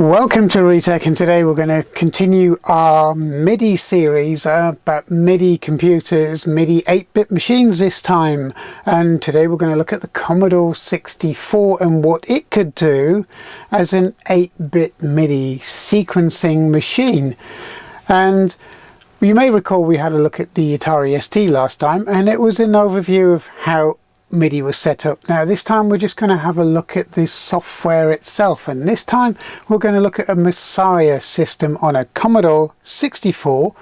Welcome to Retech, and today we're going to continue our Midi series about Midi computers, Midi 8-bit machines this time. And today we're going to look at the Commodore 64 and what it could do as an 8-bit Midi sequencing machine. And you may recall we had a look at the Atari ST last time, and it was an overview of how Midi was set up. Now this time we're just going to have a look at the software itself, and this time we're going to look at a Mssiah system on a Commodore 64,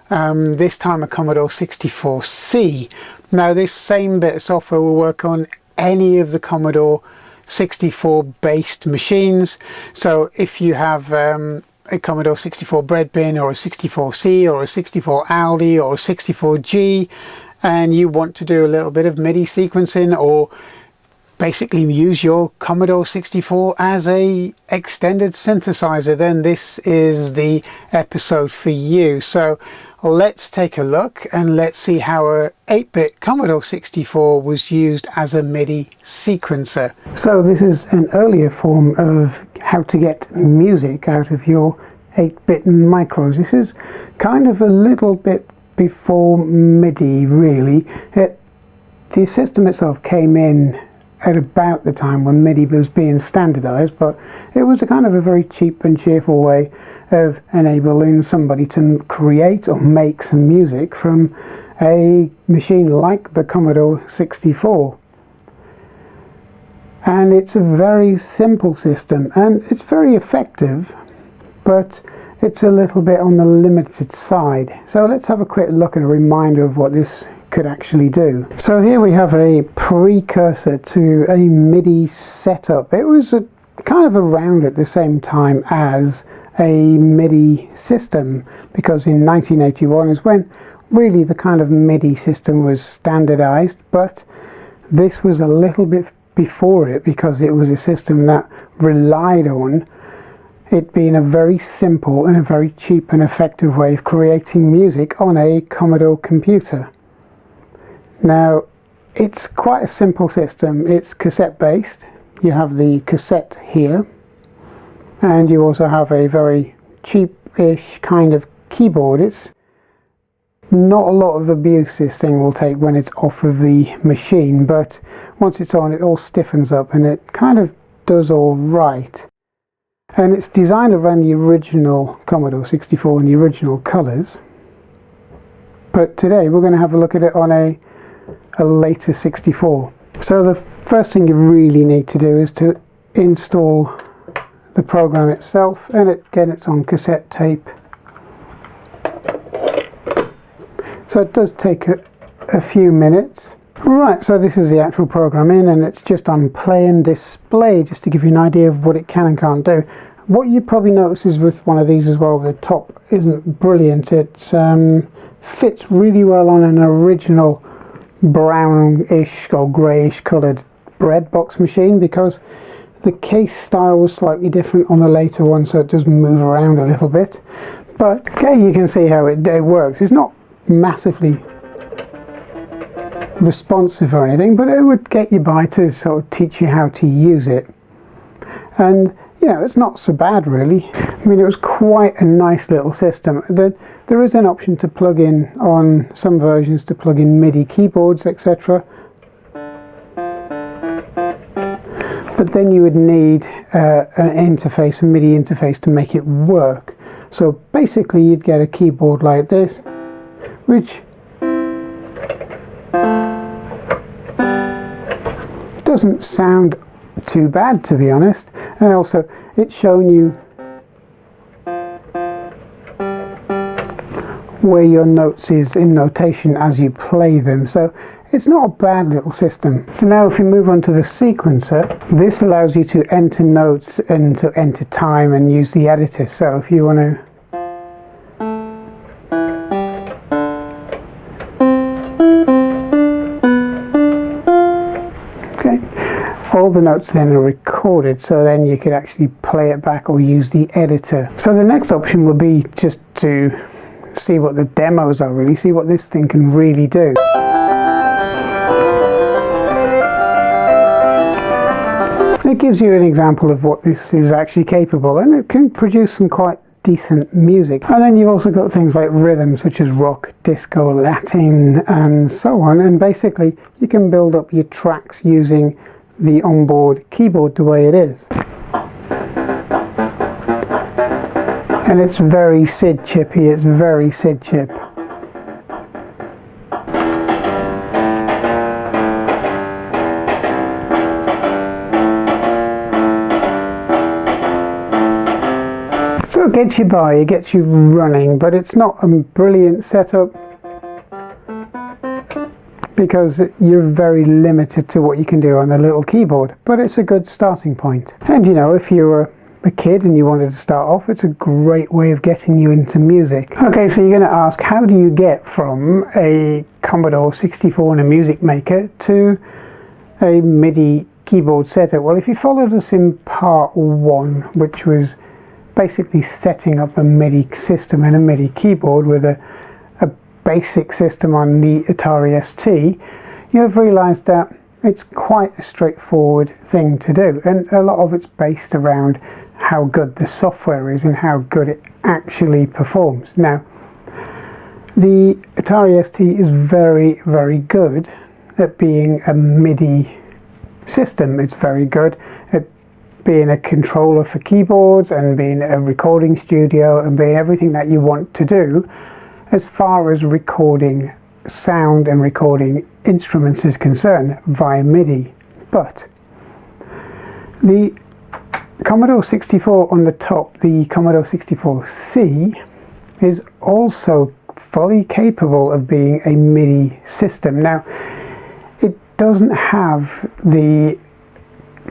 this time a Commodore 64C. Now this same bit of software will work on any of the Commodore 64 based machines. So if you have a Commodore 64 bread bin, or a 64C, or a 64 Aldi, or a 64G, and you want to do a little bit of MIDI sequencing, or basically use your Commodore 64 as a extended synthesizer, then this is the episode for you. So let's take a look and let's see how a 8-bit Commodore 64 was used as a MIDI sequencer. So this is an earlier form of how to get music out of your 8-bit micros. This is kind of a little bit before Midi, really. The system itself came in at about the time when Midi was being standardized, but it was a kind of a very cheap and cheerful way of enabling somebody to create or make some music from a machine like the Commodore 64. And it's a very simple system, and it's very effective, but it's a little bit on the limited side. So let's have a quick look and a reminder of what this could actually do. So here we have a precursor to a MIDI setup. It was kind of around at the same time as a MIDI system, because in 1981 is when really the kind of MIDI system was standardized, but this was a little bit before it, because it was a system that relied on it being a very simple and a very cheap and effective way of creating music on a Commodore computer. Now, it's quite a simple system. It's cassette based. You have the cassette here, and you also have a very cheap-ish kind of keyboard. It's not a lot of abuse this thing will take when it's off of the machine, but once it's on, it all stiffens up and it kind of does all right. And it's designed around the original Commodore 64 and the original colours. But today we're going to have a look at it on a later 64. So the first thing you really need to do is to install the program itself, and again it's on cassette tape. So it does take a few minutes. Right, so this is the actual program in, and it's just on play and display, just to give you an idea of what it can and can't do. What you probably notice is with one of these as well, the top isn't brilliant. It fits really well on an original brownish or greyish coloured bread box machine, because the case style was slightly different on the later one, so it does move around a little bit. But again, you can see how it works. It's not massively responsive or anything, but it would get you by to sort of teach you how to use it. And you know, it's not so bad really. I mean, it was quite a nice little system. There is an option to plug in, on some versions, to plug in MIDI keyboards, etc. But then you would need an interface, a MIDI interface, to make it work. So basically you'd get a keyboard like this, which doesn't sound too bad, to be honest, and also it's showing you where your notes is in notation as you play them, so it's not a bad little system. So now if you move on to the sequencer, this allows you to enter notes and to enter time and use the editor. So if you want to all the notes then are recorded, so then you could actually play it back or use the editor. So the next option would be just to see what the demos are, really see what this thing can really do. It gives you an example of what this is actually capable, and it can produce some quite decent music. And then you've also got things like rhythm such as rock, disco, Latin and so on, and basically you can build up your tracks using the onboard keyboard the way it is. And it's very SID chippy, it's very SID chip. So it gets you by, it gets you running, but it's not a brilliant setup because you're very limited to what you can do on a little keyboard, but it's a good starting point. And you know, if you're a kid and you wanted to start off, it's a great way of getting you into music. Okay, so you're going to ask, how do you get from a Commodore 64 and a music maker to a MIDI keyboard setup? Well, if you followed us in part 1, which was basically setting up a MIDI system and a MIDI keyboard with a basic system on the Atari ST, you'll have realized that it's quite a straightforward thing to do, and a lot of it's based around how good the software is and how good it actually performs. Now, the Atari ST is very, very good at being a MIDI system. It's very good at being a controller for keyboards and being a recording studio and being everything that you want to do as far as recording sound and recording instruments is concerned via MIDI. But the Commodore 64 on the top, the Commodore 64C, is also fully capable of being a MIDI system. Now, it doesn't have the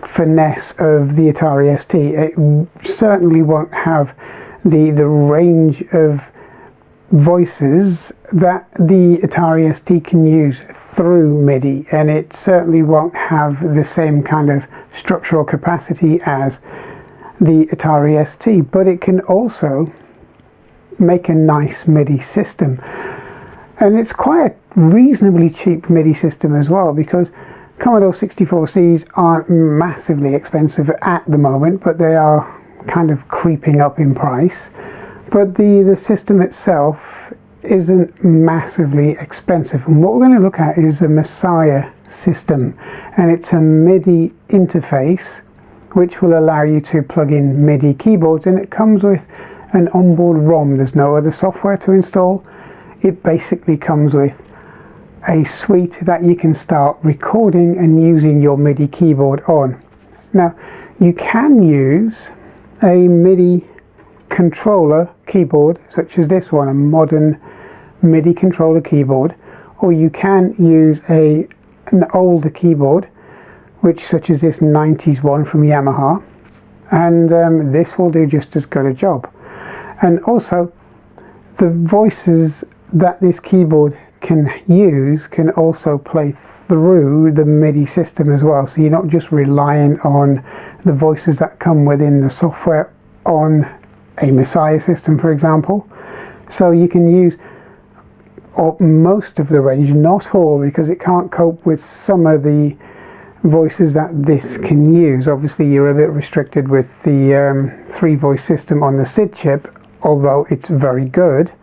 finesse of the Atari ST. It certainly won't have the range of voices that the Atari ST can use through MIDI, and it certainly won't have the same kind of structural capacity as the Atari ST, but it can also make a nice MIDI system. And it's quite a reasonably cheap MIDI system as well, because Commodore 64Cs aren't massively expensive at the moment, but they are kind of creeping up in price. But the system itself isn't massively expensive. And what we're going to look at is a Mssiah system. And it's a MIDI interface which will allow you to plug in MIDI keyboards. And it comes with an onboard ROM. There's no other software to install. It basically comes with a suite that you can start recording and using your MIDI keyboard on. Now, you can use a MIDI controller keyboard such as this one, a modern MIDI controller keyboard, or you can use an older keyboard, which such as this 90s one from Yamaha, and this will do just as good a job. And also the voices that this keyboard can use can also play through the MIDI system as well, so you're not just relying on the voices that come within the software on a Mssiah system, for example. So you can use most of the range, not all, because it can't cope with some of the voices that this can use. Obviously you're a bit restricted with the 3-voice system on the SID chip, although it's very good.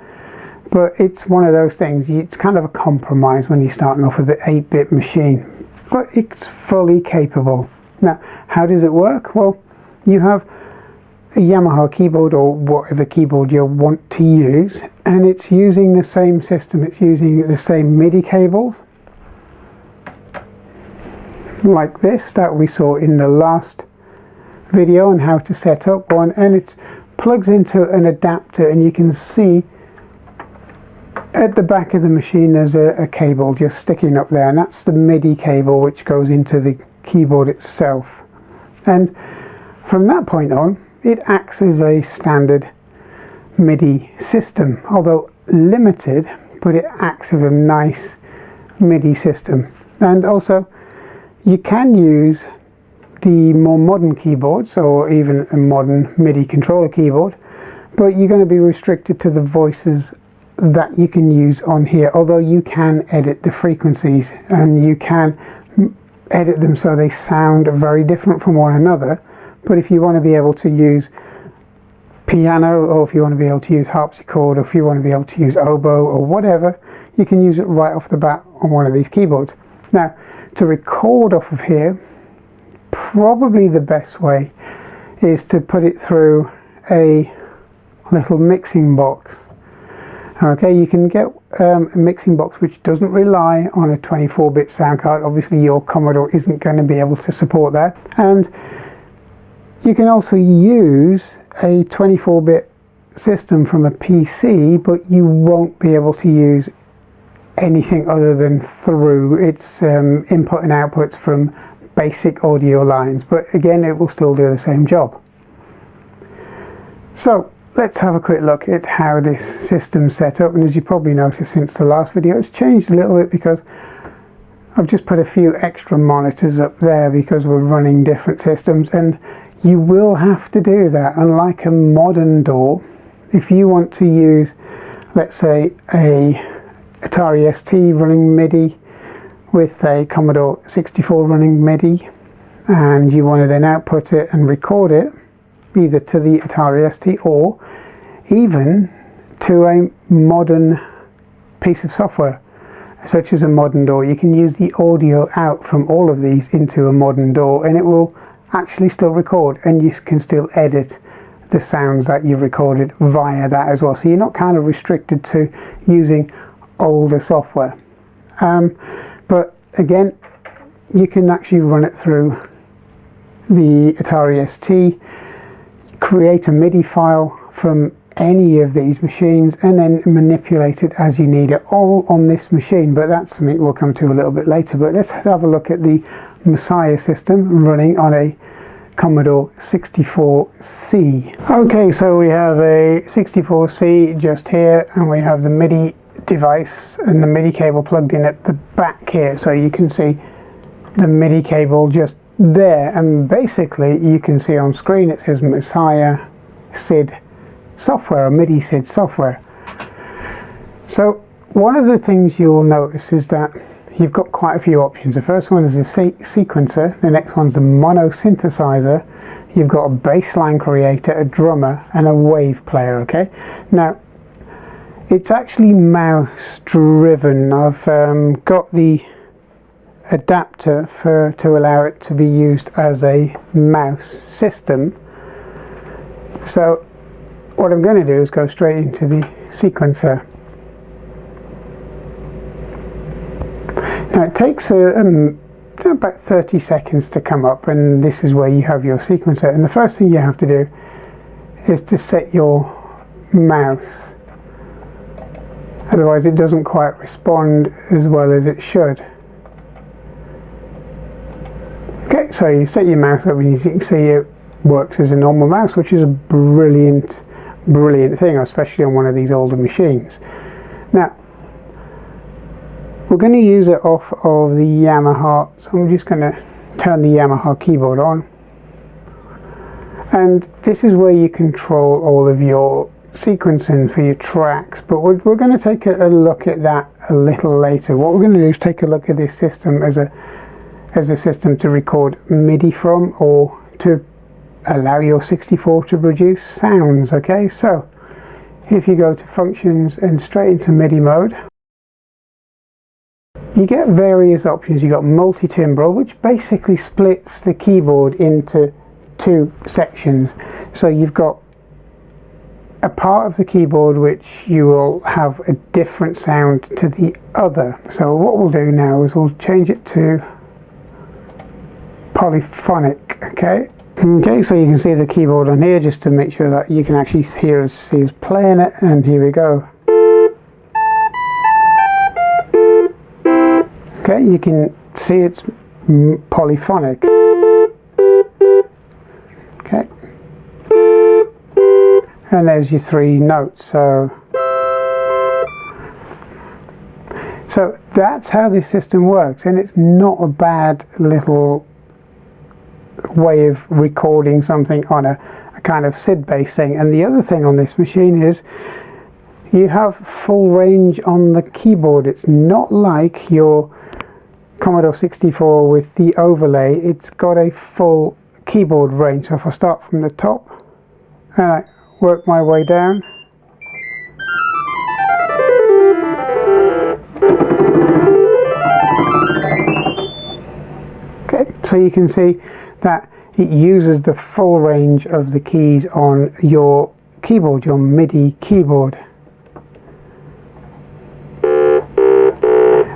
But it's one of those things, it's kind of a compromise when you're starting off with the 8-bit machine. But it's fully capable. Now, how does it work? Well, you have a Yamaha keyboard or whatever keyboard you want to use, and it's using the same system. It's using the same MIDI cables like this that we saw in the last video on how to set up one, and it plugs into an adapter, and you can see at the back of the machine there's a cable just sticking up there, and that's the MIDI cable which goes into the keyboard itself. And from that point on, it acts as a standard MIDI system, although limited, but it acts as a nice MIDI system. And also you can use the more modern keyboards or even a modern MIDI controller keyboard, but you're going to be restricted to the voices that you can use on here, although you can edit the frequencies and you can edit them so they sound very different from one another. But if you want to be able to use piano, or if you want to be able to use harpsichord, or if you want to be able to use oboe or whatever, you can use it right off the bat on one of these keyboards. Now, to record off of here, probably the best way is to put it through a little mixing box. Okay, you can get a mixing box which doesn't rely on a 24-bit sound card. Obviously your Commodore isn't going to be able to support that, and you can also use a 24-bit system from a PC, but you won't be able to use anything other than through its input and outputs from basic audio lines, but again it will still do the same job. So let's have a quick look at how this system's set up, and as you probably noticed since the last video, it's changed a little bit because I've just put a few extra monitors up there because we're running different systems, and you will have to do that. Unlike a modern DAW, if you want to use, let's say, a Atari ST running MIDI with a Commodore 64 running MIDI, and you want to then output it and record it either to the Atari ST or even to a modern piece of software such as a modern DAW, you can use the audio out from all of these into a modern DAW, and it will actually still record, and you can still edit the sounds that you've recorded via that as well. So you're not kind of restricted to using older software. But again, you can actually run it through the Atari ST, create a MIDI file from any of these machines, and then manipulate it as you need it, all on this machine. But that's something we'll come to a little bit later. But let's have a look at the Mssiah system running on a Commodore 64C. Okay, so we have a 64C just here, and we have the MIDI device and the MIDI cable plugged in at the back here, so you can see the MIDI cable just there, and basically you can see on screen it says Mssiah SID software, or MIDI SID software. So one of the things you'll notice is that you've got quite a few options. The first one is a sequencer, the next one's the mono synthesizer, you've got a bassline creator, a drummer, and a wave player. Okay, now it's actually mouse driven. I've got the adapter to allow it to be used as a mouse system. So what I'm going to do is go straight into the sequencer. Now it takes about 30 seconds to come up, and this is where you have your sequencer, and the first thing you have to do is to set your mouse, otherwise it doesn't quite respond as well as it should. Okay, so you set your mouse up, and you can see it works as a normal mouse, which is a brilliant thing, especially on one of these older machines. Now we're going to use it off of the Yamaha, so I'm just going to turn the Yamaha keyboard on, and this is where you control all of your sequencing for your tracks, but we're going to take a look at that a little later. What we're going to do is take a look at this system as a system to record MIDI from, or to allow your 64 to produce sounds. Okay, so if you go to functions and straight into MIDI mode, you get various options. You got multi-timbral, which basically splits the keyboard into two sections. So you've got a part of the keyboard which you will have a different sound to the other. So what we'll do now is we'll change it to polyphonic. Okay, so you can see the keyboard on here, just to make sure that you can actually see us playing it, and here we go. Okay, you can see it's polyphonic. Okay, and there's your three notes. So that's how this system works, and it's not a bad little way of recording something on a kind of SID based thing. And the other thing on this machine is you have full range on the keyboard. It's not like your Commodore 64 with the overlay, it's got a full keyboard range. So if I start from the top and I work my way down, okay, so you can see that it uses the full range of the keys on your keyboard, your MIDI keyboard.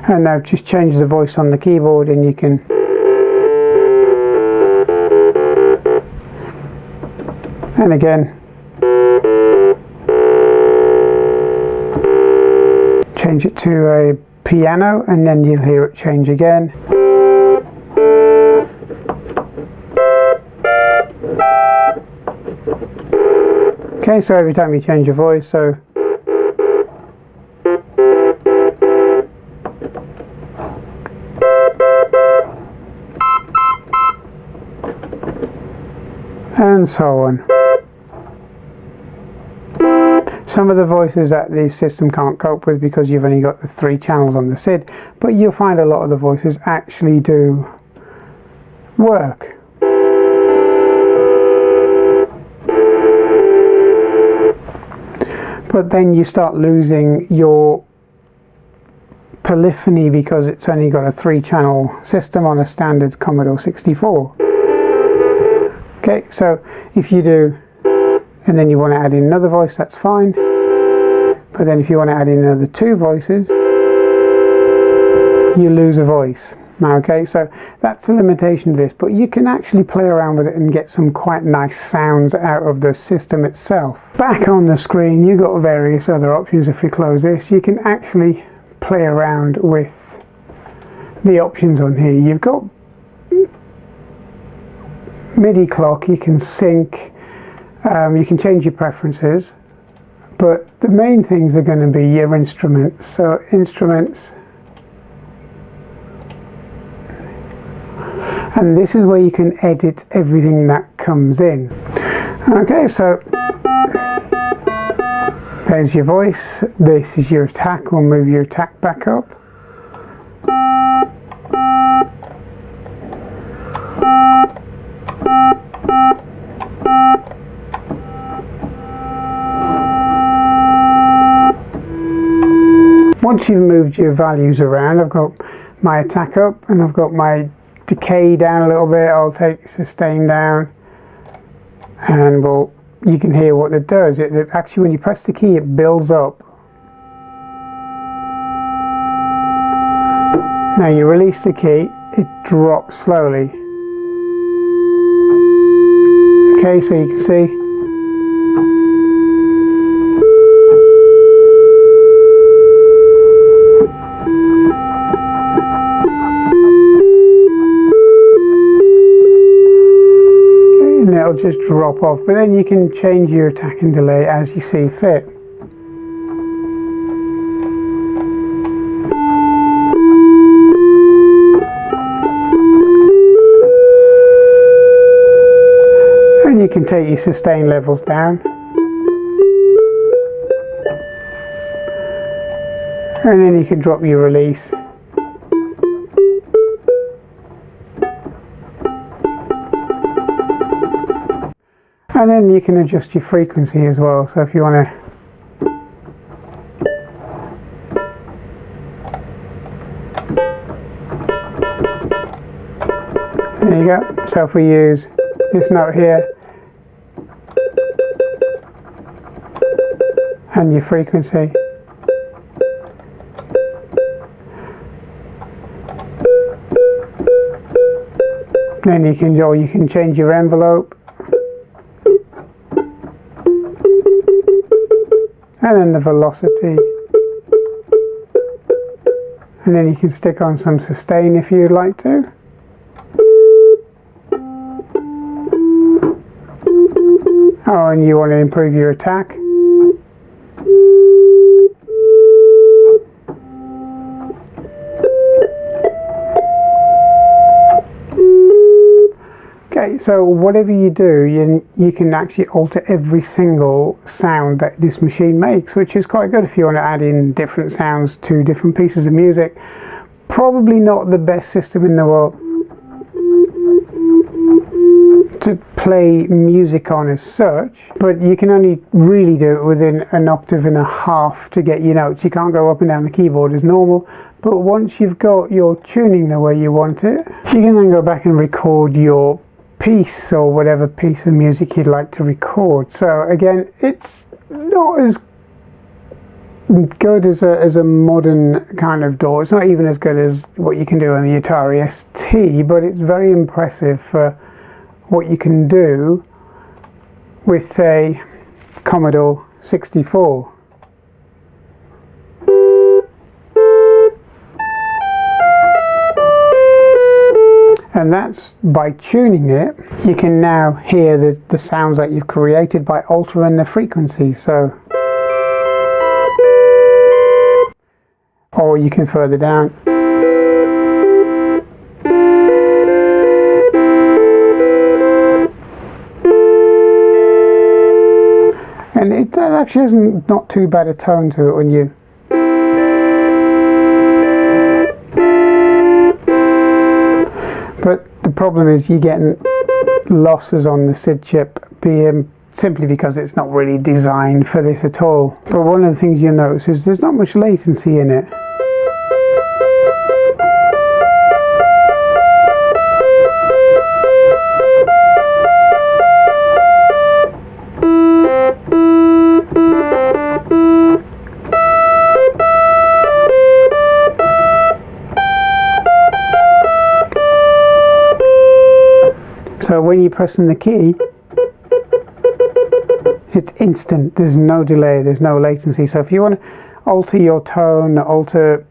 And I've just changed the voice on the keyboard, and you can and again change it to a piano, and then you'll hear it change again. Okay, so every time you change your voice, so and so on. Some of the voices that the system can't cope with because you've only got the 3 channels on the SID, but you'll find a lot of the voices actually do work. But then you start losing your polyphony because it's only got a 3-channel system on a standard Commodore 64. Okay, so if you do, and then you want to add in another voice, that's fine. But then if you want to add in another 2 voices, you lose a voice. Okay, so that's the limitation of this, but you can actually play around with it and get some quite nice sounds out of the system itself. Back on the screen, you've got various other options. If you close this, you can actually play around with the options on here. You've got MIDI clock, you can sync, you can change your preferences, but the main things are going to be your instruments. So instruments, and this is where you can edit everything that comes in. Okay, so there's your voice, this is your attack. We'll move your attack back up. Once you've moved your values around, I've got my attack up and I've got my decay down a little bit. I'll take sustain down, and well, you can hear what it does. It actually, when you press the key, it builds up. Now you release the key, it drops slowly. Okay, so you can see. And it'll just drop off, but then you can change your attack and delay as you see fit. And you can take your sustain levels down. And then you can drop your release. And then you can adjust your frequency as well. So if you want to, there you go. So if we use this note here and your frequency, then you can change your envelope. And then the velocity, and then you can stick on some sustain if you'd like to. Oh, and you want to improve your attack. Okay, so whatever you do, you can actually alter every single sound that this machine makes, which is quite good if you want to add in different sounds to different pieces of music. probably not the best system in the world to play music on as such, but you can only really do it within an octave and a half to get your notes. You can't go up and down the keyboard as normal, but once you've got your tuning the way you want it, you can then go back and record your piece or whatever piece of music you'd like to record. So again, it's not as good as a modern kind of DAW. It's not even as good as what you can do on the Atari ST, but it's very impressive for what you can do with a Commodore 64. And that's by tuning it, you can now hear the sounds that you've created by altering the frequency. So, or you can further down. And it actually has not too bad a tone to it when you... But the problem is you're getting losses on the SID chip simply because it's not really designed for this at all. But one of the things you'll notice is there's not much latency in it. So when you're pressing the key, it's instant. There's no delay, there's no latency. So if you want to alter your tone, alter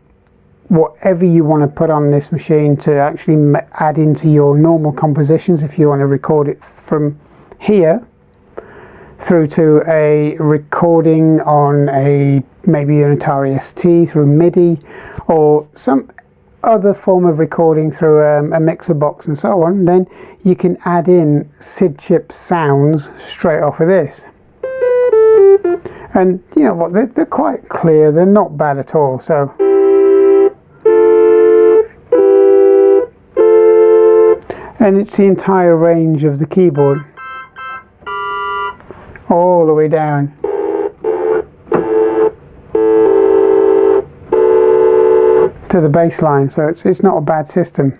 whatever you want to put on this machine to actually add into your normal compositions, if you want to record it from here through to a recording on maybe an Atari ST through Midi, or some other form of recording through a mixer box and so on, then you can add in SID chip sounds straight off of this. And you know what, they're quite clear, they're not bad at all. So and it's the entire range of the keyboard all the way down. To the bass line, so it's not a bad system.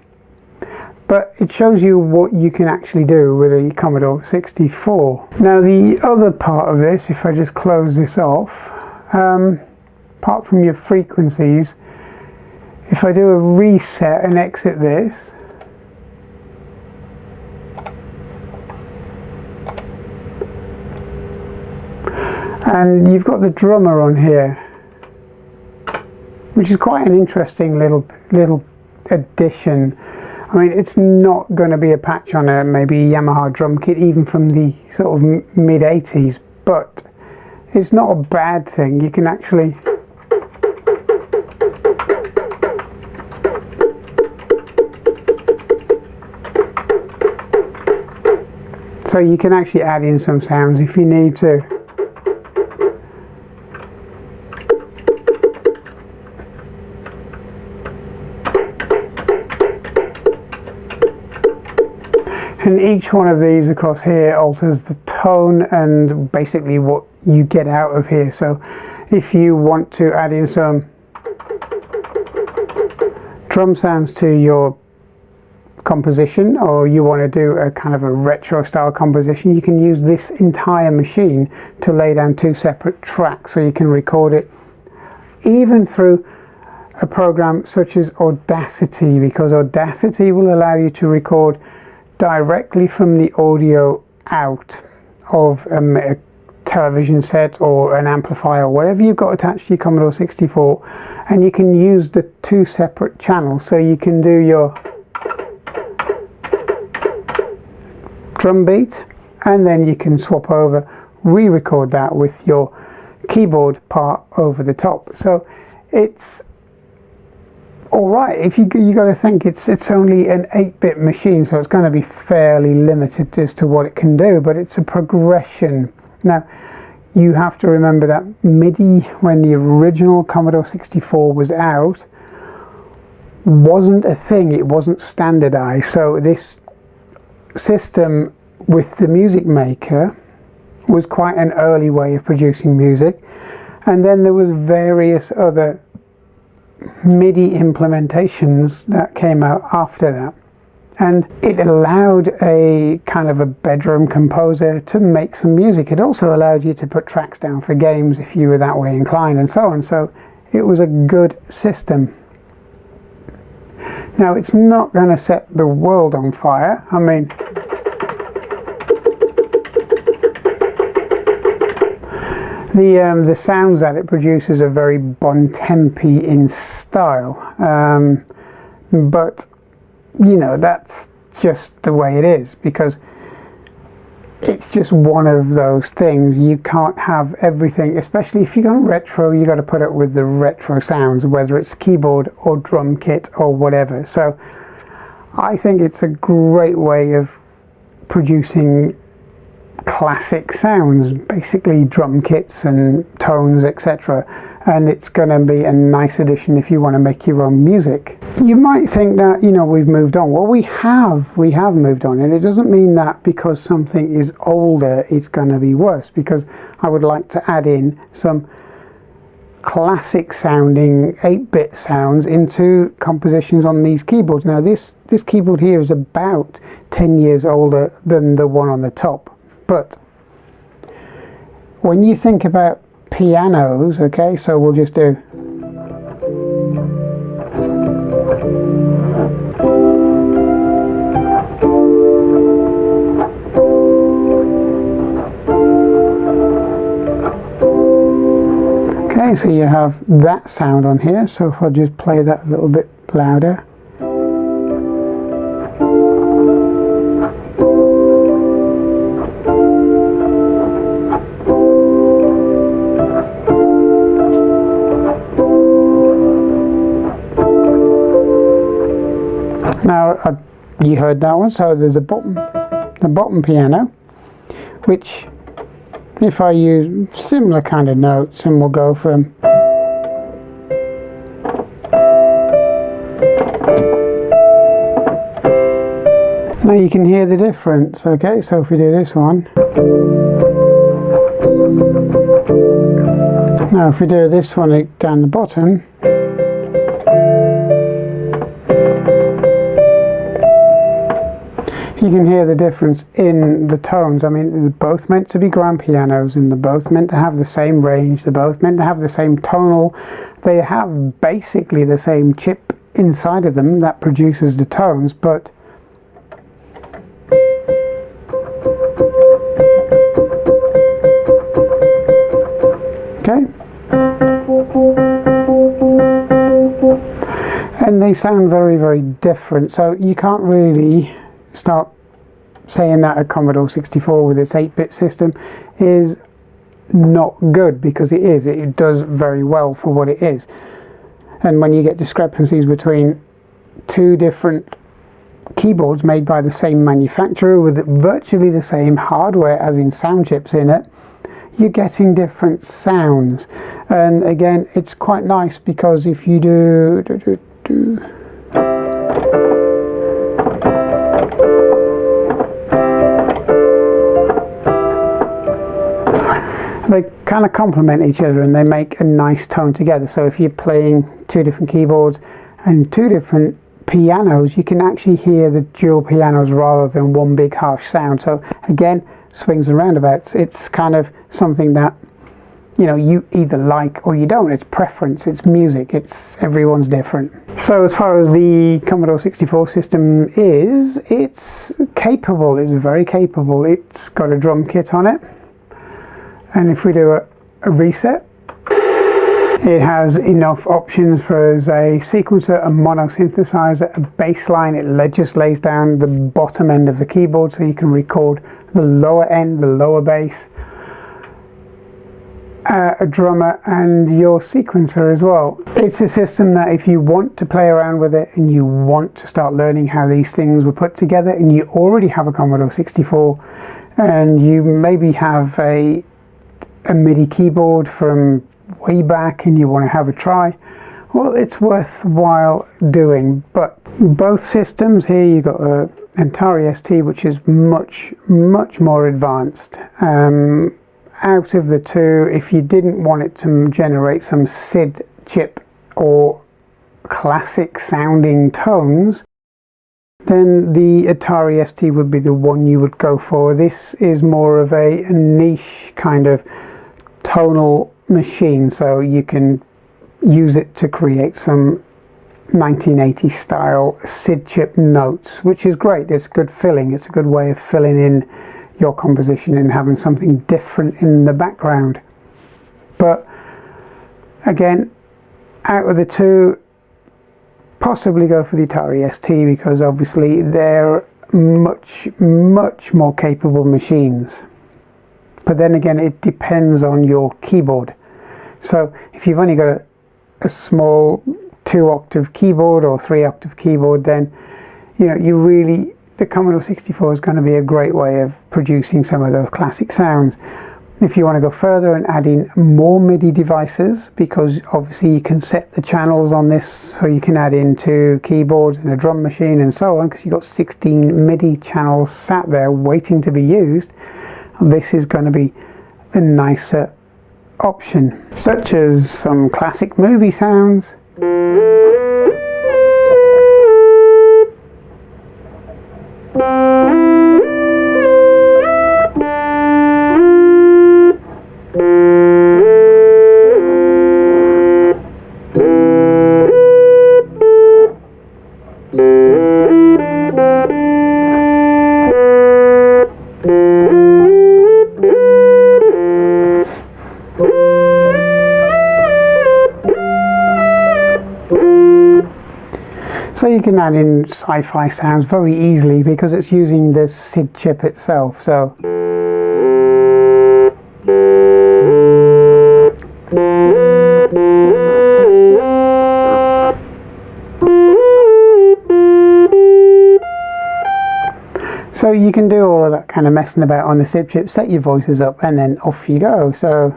But it shows you what you can actually do with a Commodore 64. Now the other part of this, if I just close this off, apart from your frequencies, if I do a reset and exit this, and you've got the drummer on here, which is quite an interesting little addition. I mean, it's not going to be a patch on a maybe Yamaha drum kit, even from the sort of mid-80s, but it's not a bad thing. You can actually add in some sounds if you need to. And each one of these across here alters the tone and basically what you get out of here. So if you want to add in some drum sounds to your composition, or you want to do a kind of a retro style composition, you can use this entire machine to lay down two separate tracks, so you can record it even through a program such as Audacity, because Audacity will allow you to record directly from the audio out of a television set or an amplifier, whatever you've got attached to your Commodore 64, and you can use the two separate channels. So you can do your drum beat, and then you can swap over, re-record that with your keyboard part over the top. So it's alright. If you got to think it's only an 8-bit machine, so it's going to be fairly limited as to what it can do, but it's a progression. Now you have to remember that MIDI, when the original Commodore 64 was out, wasn't a thing, it wasn't standardized. So this system with the music maker was quite an early way of producing music, and then there was various other MIDI implementations that came out after that, and it allowed a kind of a bedroom composer to make some music. It also allowed you to put tracks down for games if you were that way inclined, and so on. So it was a good system. Now, it's not going to set the world on fire. I mean, the sounds that it produces are very bon-tempi in style, but you know, that's just the way it is, because it's just one of those things. You can't have everything, especially if you go retro. You got to put it with the retro sounds, whether it's keyboard or drum kit or whatever. So I think it's a great way of producing classic sounds, basically drum kits and tones, etc. And it's going to be a nice addition if you want to make your own music. You might think that, you know, we've moved on. Well, we have moved on, and it doesn't mean that because something is older it's going to be worse, because I would like to add in some classic sounding 8-bit sounds into compositions on these keyboards. Now this keyboard here is about 10 years older than the one on the top. But when you think about pianos, okay, so we'll just do. Okay, so you have that sound on here. So if I just play that a little bit louder. Now, you heard that one, so there's the bottom piano, which if I use similar kind of notes, and we'll go from now you can hear the difference. Okay, so if we do this one, now if we do this one down the bottom, you can hear the difference in the tones. I mean, they're both meant to be grand pianos, and they're both meant to have the same range. They're both meant to have the same tonal. They have basically the same chip inside of them that produces the tones, but okay. And they sound very, very different. So you can't really start saying that a Commodore 64 with its 8-bit system is not good, because it is. It does very well for what it is. And when you get discrepancies between two different keyboards made by the same manufacturer with virtually the same hardware, as in sound chips in it, you're getting different sounds. And again, it's quite nice, because if you do they kind of complement each other and they make a nice tone together. So if you're playing two different keyboards and two different pianos, you can actually hear the dual pianos rather than one big harsh sound. So again, swings and roundabouts. It's kind of something that, you know, you either like or you don't. It's preference, it's music, it's everyone's different. So as far as the Commodore 64 system is, it's capable, it's very capable. It's got a drum kit on it. And if we do a reset, it has enough options for as a sequencer, a mono synthesizer, a bass line. It just lays down the bottom end of the keyboard so you can record the lower end, the lower bass, a drummer and your sequencer as well. It's a system that if you want to play around with it and you want to start learning how these things were put together, and you already have a Commodore 64 and you maybe have a MIDI keyboard from way back and you want to have a try, well, it's worthwhile doing. But both systems here, you've got a Atari ST, which is much more advanced. Out of the two, if you didn't want it to generate some SID chip or classic sounding tones, then the Atari ST would be the one you would go for. This is more of a niche kind of tonal machine, so you can use it to create some 1980s style SID chip notes, which is great. It's good filling. It's a good way of filling in your composition and having something different in the background. But again, out of the two, possibly go for the Atari ST, because obviously they're much more capable machines. But then again, it depends on your keyboard. So if you've only got a small 2-octave keyboard or 3-octave keyboard, then the Commodore 64 is going to be a great way of producing some of those classic sounds. If you want to go further and add in more MIDI devices, because obviously you can set the channels on this, so you can add in 2 keyboards and a drum machine and so on, because you've got 16 MIDI channels sat there waiting to be used, this is going to be the nicer option, such as some classic movie sounds. So you can add in SciFi sounds very easily because it's using the SID chip itself. So you can do all of that kind of messing about on the SID chip, set your voices up, and then off you go. So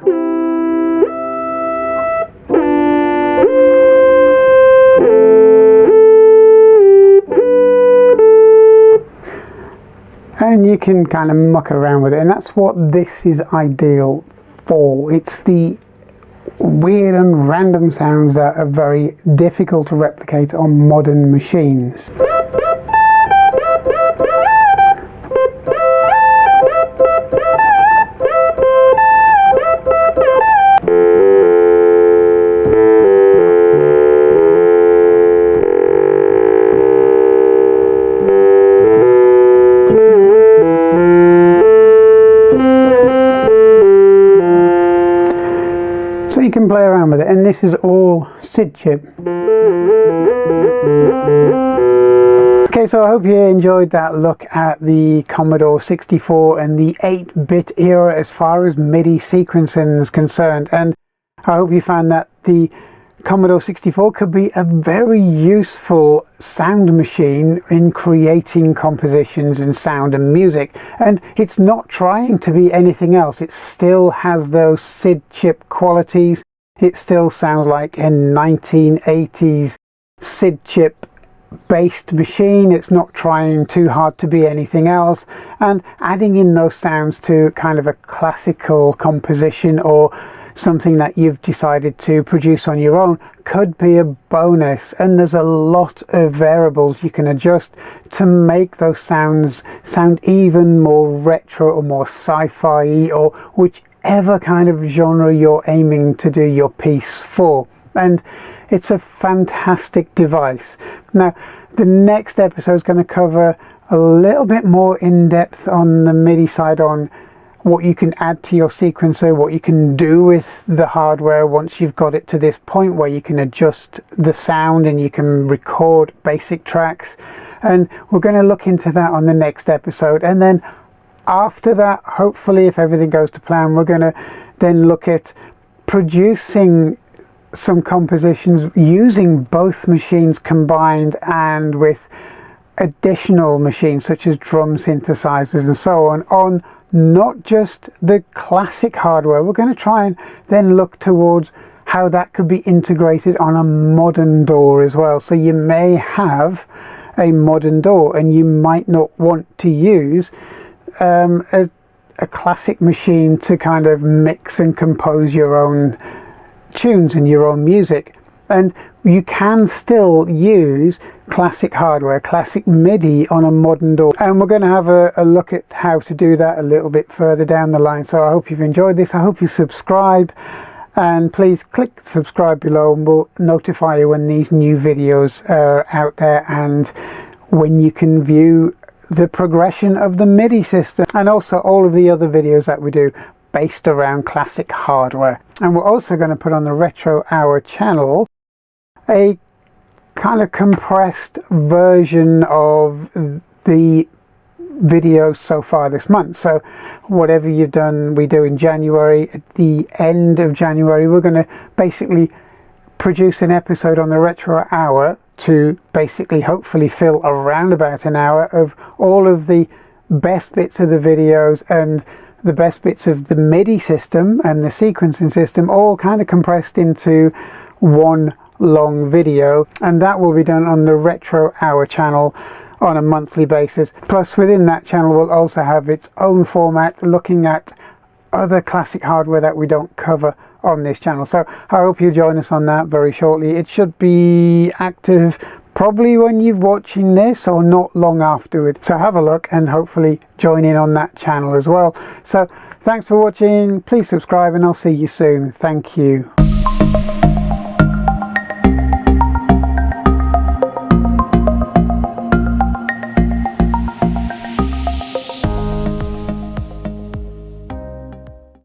and you can kind of muck around with it, and that's what this is ideal for. It's the weird and random sounds that are very difficult to replicate on modern machines. So you can play around with it, and this is all SID chip. Okay, so I hope you enjoyed that look at the Commodore 64 and the 8-bit era as far as MIDI sequencing is concerned, and I hope you found that the Commodore 64 could be a very useful sound machine in creating compositions in sound and music. And it's not trying to be anything else. It still has those SID chip qualities. It still sounds like a 1980s SID chip based machine. It's not trying too hard to be anything else, and adding in those sounds to kind of a classical composition or something that you've decided to produce on your own could be a bonus. And there's a lot of variables you can adjust to make those sounds sound even more retro or more sci-fi, or whichever kind of genre you're aiming to do your piece for. And it's a fantastic device. Now, the next episode is going to cover a little bit more in depth on the MIDI side, on what you can add to your sequencer, what you can do with the hardware once you've got it to this point where you can adjust the sound and you can record basic tracks. And we're going to look into that on the next episode. And then after that, hopefully, if everything goes to plan, we're going to then look at producing some compositions using both machines combined, and with additional machines such as drum synthesizers and so on not just the classic hardware. We're going to try and then look towards how that could be integrated on a modern door as well. So you may have a modern door and you might not want to use a classic machine to kind of mix and compose your own tunes and your own music. And you can still use classic hardware, classic MIDI on a modern door. And we're going to have a look at how to do that a little bit further down the line. So I hope you've enjoyed this. I hope you subscribe, and please click subscribe below and we'll notify you when these new videos are out there and when you can view the progression of the MIDI system, and also all of the other videos that we do based around classic hardware. And we're also going to put on the Retro Hour channel a kind of compressed version of the videos so far this month. So whatever you've done, we do in January, at the end of January, we're going to basically produce an episode on the Retro Hour to basically hopefully fill around about an hour of all of the best bits of the videos and the best bits of the MIDI system and the sequencing system, all kind of compressed into one long video. And that will be done on the Retro Hour channel on a monthly basis. Plus within that channel will also have its own format looking at other classic hardware that we don't cover on this channel. So I hope you join us on that very shortly. It should be active probably when you're watching this or not long afterward. So have a look and hopefully join in on that channel as well. So thanks for watching. Please subscribe and I'll see you soon. Thank you.